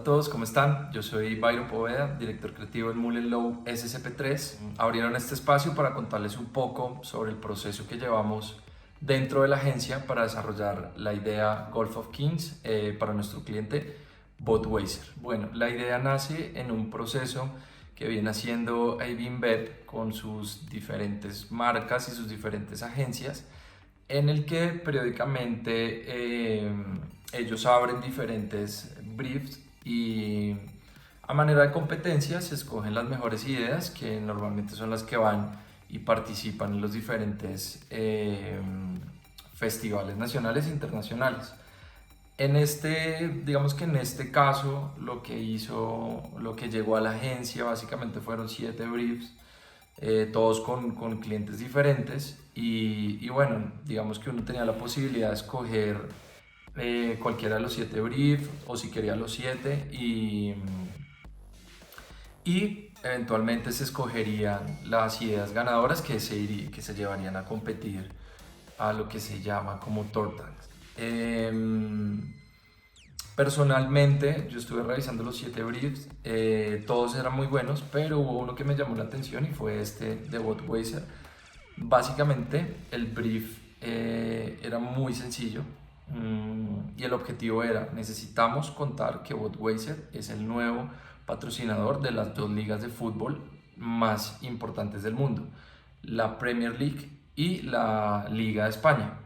Hola a todos, ¿cómo están? Yo soy Byron Poveda, director creativo del Mullenlow SCP3. Abrieron este espacio para contarles un poco sobre el proceso que llevamos dentro de la agencia para desarrollar la idea Golf of Kings para nuestro cliente Budweiser. Bueno, la idea nace en un proceso que viene haciendo AB InBev con sus diferentes marcas y sus diferentes agencias, en el que periódicamente ellos abren diferentes briefs y a manera de competencia se escogen las mejores ideas, que normalmente son las que van y participan en los diferentes festivales nacionales e internacionales. Digamos que en este caso, lo que llegó a la agencia básicamente fueron 7 briefs, todos con clientes diferentes y bueno, digamos que uno tenía la posibilidad de escoger cualquiera de los 7 briefs o si quería los 7 y eventualmente se escogerían las ideas ganadoras que se llevarían a competir a lo que se llama como Tour Tanks. Personalmente, yo estuve revisando los 7 briefs, todos eran muy buenos, pero hubo uno que me llamó la atención y fue este de Budweiser. Básicamente, el brief era muy sencillo y el objetivo era: necesitamos contar que Budweiser es el nuevo patrocinador de las 2 ligas de fútbol más importantes del mundo, la Premier League y la Liga de España.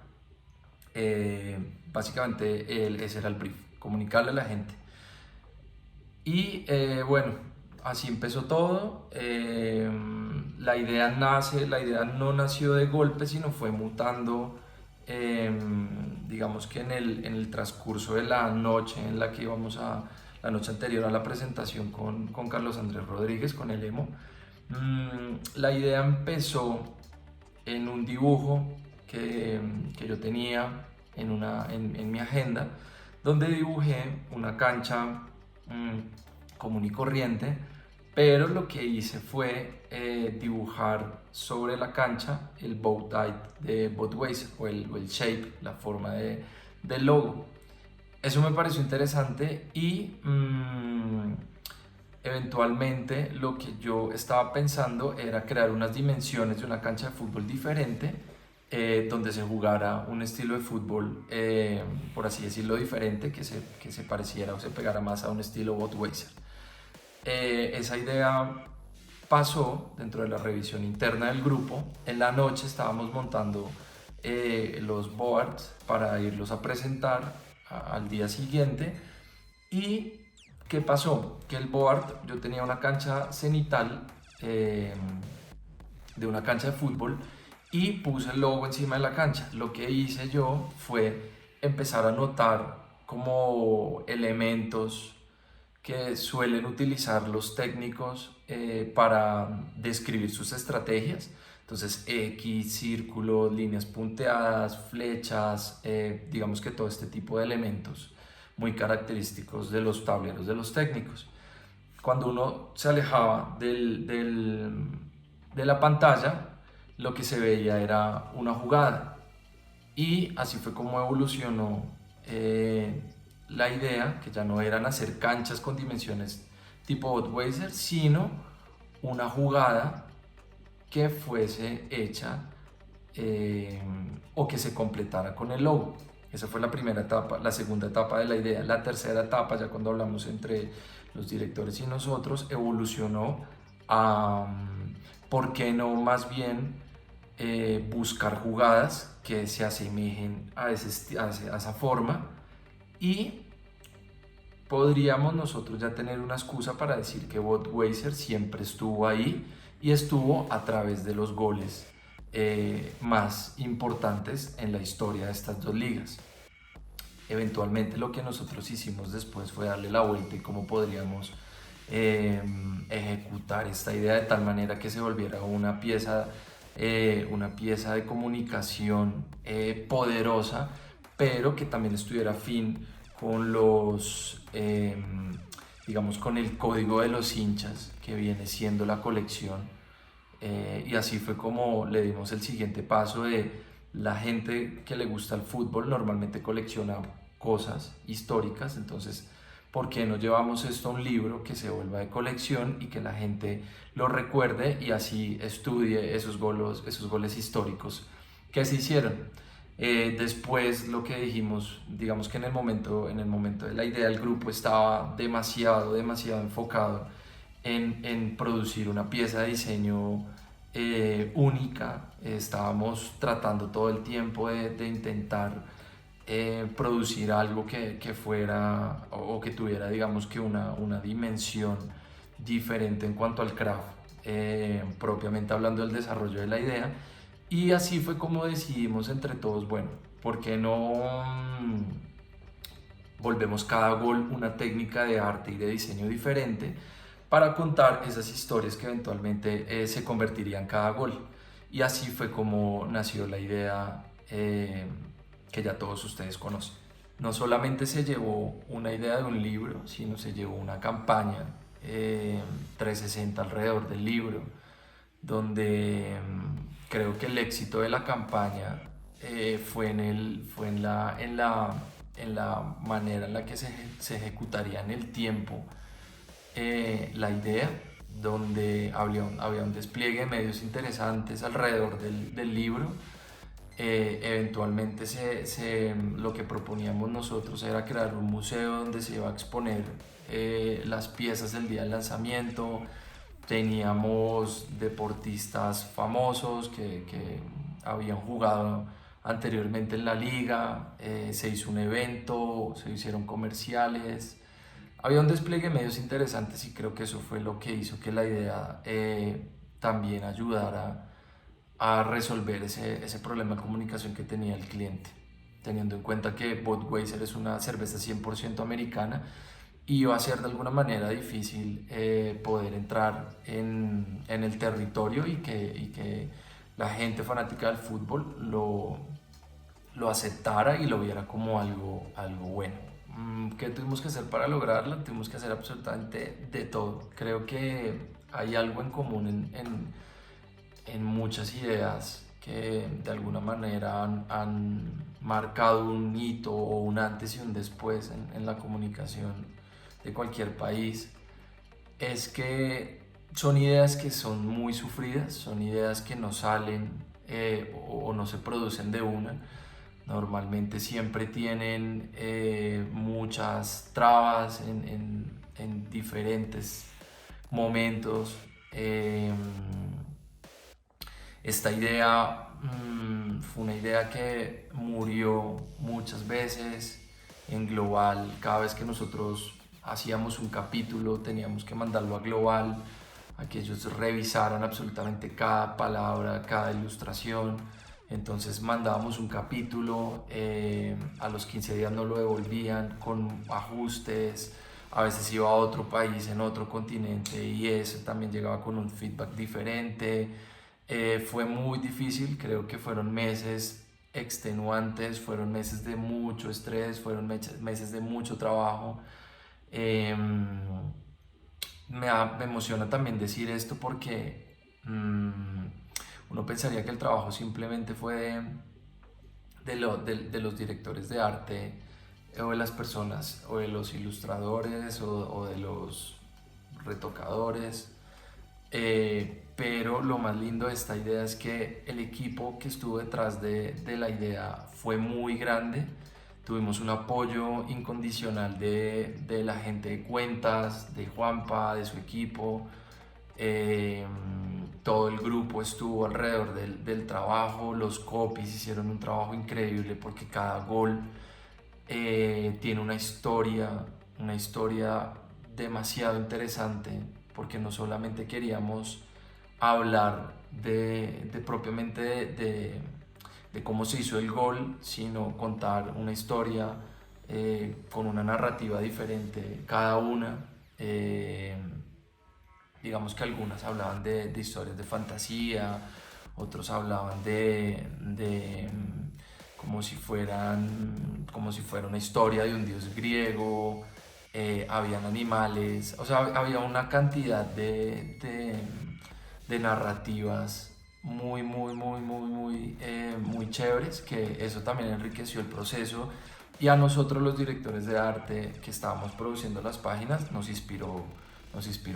Básicamente ese era el brief, comunicarle a la gente. Y bueno, así empezó todo. La idea no nació de golpe, sino fue mutando, digamos que en el transcurso de la noche en la que la noche anterior a la presentación con Carlos Andrés Rodríguez, con el Emo. La idea empezó en un dibujo que yo tenía en mi agenda, donde dibujé una cancha común y corriente, pero lo que hice fue dibujar sobre la cancha el bow tie de Budweiser o el shape, la forma del logo. Eso me pareció interesante y eventualmente lo que yo estaba pensando era crear unas dimensiones de una cancha de fútbol diferente, donde se jugara un estilo de fútbol, por así decirlo, diferente, que se pareciera o se pegara más a un estilo Budweiser. Esa idea pasó dentro de la revisión interna del grupo. En la noche estábamos montando los boards para irlos a presentar al día siguiente. ¿Y qué pasó? Que el board, yo tenía una cancha cenital de una cancha de fútbol y puse el logo encima de la cancha. Lo que hice yo fue empezar a notar como elementos que suelen utilizar los técnicos para describir sus estrategias. Entonces, X, círculos, líneas punteadas, flechas, digamos que todo este tipo de elementos muy característicos de los tableros de los técnicos. Cuando uno se alejaba de la pantalla, lo que se veía era una jugada. Y así fue como evolucionó la idea, que ya no eran hacer canchas con dimensiones tipo Budweiser, sino una jugada que fuese hecha o que se completara con el logo. Esa fue la primera etapa. La segunda etapa de la idea. La tercera etapa, ya cuando hablamos entre los directores y nosotros, evolucionó a ¿por qué no más bien buscar jugadas que se asemejen a esa forma? Y podríamos nosotros ya tener una excusa para decir que Budweiser siempre estuvo ahí y estuvo a través de los goles más importantes en la historia de estas 2 ligas. Eventualmente lo que nosotros hicimos después fue darle la vuelta y cómo podríamos ejecutar esta idea de tal manera que se volviera una pieza de comunicación poderosa, pero que también estuviera afín con digamos, con el código de los hinchas que viene siendo la colección. Y así fue como le dimos el siguiente paso de la gente que le gusta el fútbol normalmente colecciona cosas históricas, entonces ¿por qué no llevamos esto a un libro que se vuelva de colección y que la gente lo recuerde y así estudie esos goles históricos que se hicieron? Después lo que dijimos, digamos que en el momento de la idea, el grupo estaba demasiado enfocado en producir una pieza de diseño única. Estábamos tratando todo el tiempo de intentar producir algo que fuera o que tuviera, digamos que una dimensión diferente en cuanto al craft, propiamente hablando del desarrollo de la idea. Y así fue como decidimos entre todos, bueno, ¿por qué no volvemos cada gol una técnica de arte y de diseño diferente para contar esas historias que eventualmente se convertirían cada gol? Y así fue como nació la idea que ya todos ustedes conocen. No solamente se llevó una idea de un libro, sino se llevó una campaña 360 alrededor del libro, donde creo que el éxito de la campaña fue en la manera en la que se ejecutaría en el tiempo la idea, donde había un despliegue de medios interesantes alrededor del libro. Eventualmente lo que proponíamos nosotros era crear un museo donde se iba a exponer las piezas del día del lanzamiento. Teníamos deportistas famosos que habían jugado anteriormente en la liga, se hizo un evento, se hicieron comerciales, había un despliegue de medios interesantes y creo que eso fue lo que hizo que la idea también ayudara a resolver ese problema de comunicación que tenía el cliente, teniendo en cuenta que Budweiser es una cerveza 100% americana y va a ser de alguna manera difícil poder entrar en el territorio y que la gente fanática del fútbol lo aceptara y lo viera como algo bueno. ¿Qué tuvimos que hacer para lograrlo? Tuvimos que hacer absolutamente de todo. Creo que hay algo en común en muchas ideas que de alguna manera han marcado un hito o un antes y un después en la comunicación de cualquier país. Es que son ideas que son muy sufridas, son ideas que no salen o no se producen de una. Normalmente siempre tienen muchas trabas en diferentes momentos. Esta idea fue una idea que murió muchas veces. En Global, cada vez que nosotros hacíamos un capítulo teníamos que mandarlo a Global, a que ellos revisaran absolutamente cada palabra, cada ilustración. Entonces mandábamos un capítulo, a los 15 días nos lo devolvían con ajustes, a veces iba a otro país, en otro continente, y eso también llegaba con un feedback diferente. Fue muy difícil, creo que fueron meses extenuantes, fueron meses de mucho estrés, fueron meses de mucho trabajo. Me emociona también decir esto porque uno pensaría que el trabajo simplemente fue de los directores de arte o de las personas o de los ilustradores o de los retocadores, pero lo más lindo de esta idea es que el equipo que estuvo detrás de la idea fue muy grande. Tuvimos un apoyo incondicional de la gente de cuentas, de Juanpa, de su equipo. Todo el grupo estuvo alrededor del trabajo. Los copies hicieron un trabajo increíble porque cada gol tiene una historia demasiado interesante, porque no solamente queríamos hablar propiamente de cómo se hizo el gol, sino contar una historia con una narrativa diferente cada una. Digamos que algunas hablaban de historias de fantasía, otros hablaban como si fuera una historia de un dios griego. Habían animales, o sea, había una cantidad de narrativas muy chéveres, que eso también enriqueció el proceso Y a nosotros los directores de arte que estábamos produciendo las páginas nos inspiró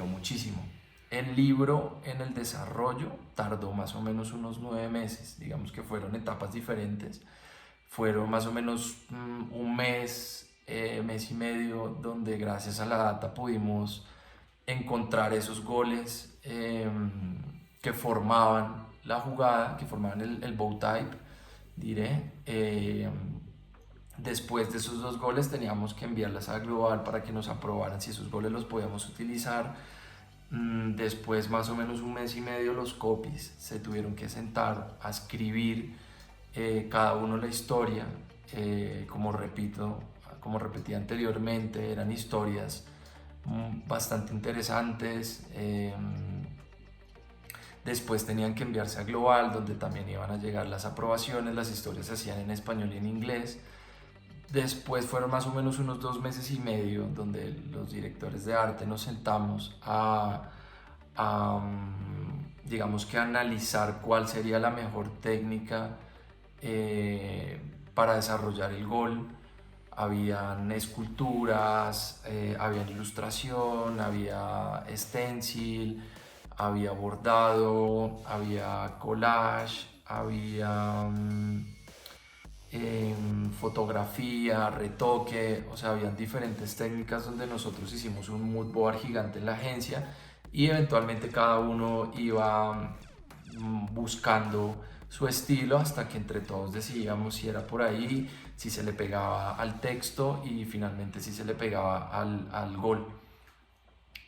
muchísimo. El libro en el desarrollo tardó más o menos unos 9 meses, digamos que fueron etapas diferentes. Fueron más o menos un mes, mes y medio, donde gracias a la data pudimos encontrar esos goles que formaban la jugada, que formaban el bow type, diré. Después de esos 2 goles teníamos que enviarlas a Global para que nos aprobaran si esos goles los podíamos utilizar. Después, más o menos un mes y medio, los copies se tuvieron que sentar a escribir cada uno la historia. Como repetí anteriormente, eran historias bastante interesantes. Después tenían que enviarse a Global, donde también iban a llegar las aprobaciones. Las historias se hacían en español y en inglés. Después fueron más o menos unos 2 meses y medio donde los directores de arte nos sentamos digamos que analizar cuál sería la mejor técnica para desarrollar el gol. Habían esculturas, había ilustración, había stencil, había bordado, había collage, había fotografía, retoque, o sea, habían diferentes técnicas donde nosotros hicimos un mood board gigante en la agencia y eventualmente cada uno iba buscando su estilo hasta que entre todos decidíamos si era por ahí, si se le pegaba al texto y finalmente si se le pegaba al gol.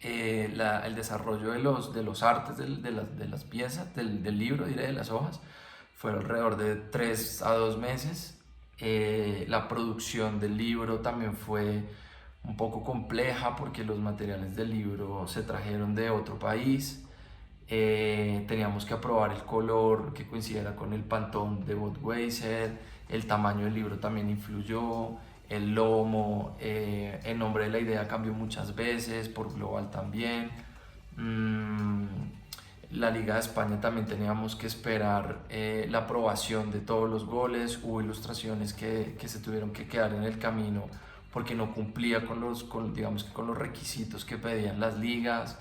El desarrollo de los artes de las piezas, del libro, diré, de las hojas, fue alrededor de 3 a 2 meses. La producción del libro también fue un poco compleja porque los materiales del libro se trajeron de otro país. Teníamos que aprobar el color que coincidiera con el Pantone de Budweiser, el tamaño del libro también influyó, el lomo, el nombre de la idea cambió muchas veces, por Global también. La Liga de España también teníamos que esperar la aprobación de todos los goles. Hubo ilustraciones que se tuvieron que quedar en el camino porque no cumplía digamos que con los requisitos que pedían las ligas.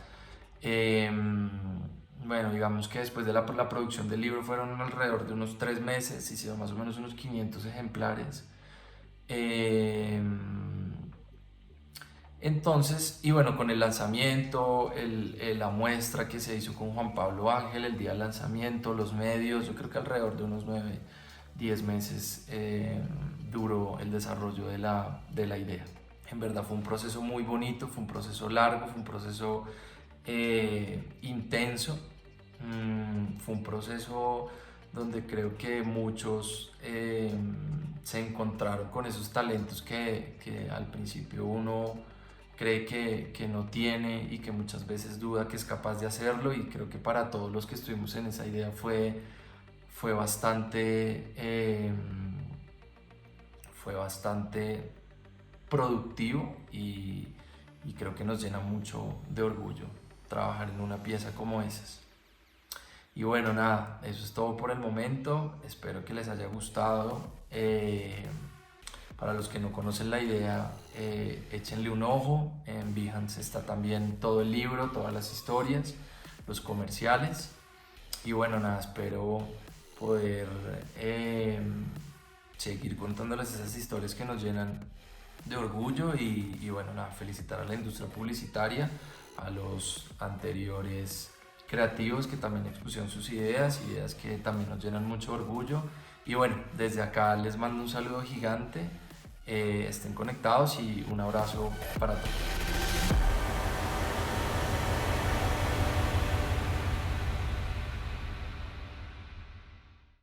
Bueno, digamos que después de la producción del libro fueron alrededor de unos 3 meses, hicieron más o menos unos 500 ejemplares. Entonces, y bueno, con el lanzamiento, la muestra que se hizo con Juan Pablo Ángel, el día del lanzamiento, los medios, yo creo que alrededor de unos 9, 10 meses duró el desarrollo de la idea. En verdad fue un proceso muy bonito, fue un proceso largo, fue un proceso intenso, fue un proceso donde creo que muchos se encontraron con esos talentos que al principio uno cree que no tiene y que muchas veces duda que es capaz de hacerlo, y creo que para todos los que estuvimos en esa idea fue bastante productivo y creo que nos llena mucho de orgullo trabajar en una pieza como esas. Y bueno, nada, eso es todo por el momento, espero que les haya gustado. Para los que no conocen la idea, échenle un ojo. En Behance está también todo el libro, todas las historias, los comerciales. Y bueno, nada, espero poder seguir contándoles esas historias que nos llenan de orgullo. Y bueno, nada, felicitar a la industria publicitaria, a los anteriores creativos que también expusieron sus ideas que también nos llenan mucho orgullo. Y bueno, desde acá les mando un saludo gigante. Estén conectados y un abrazo para todos.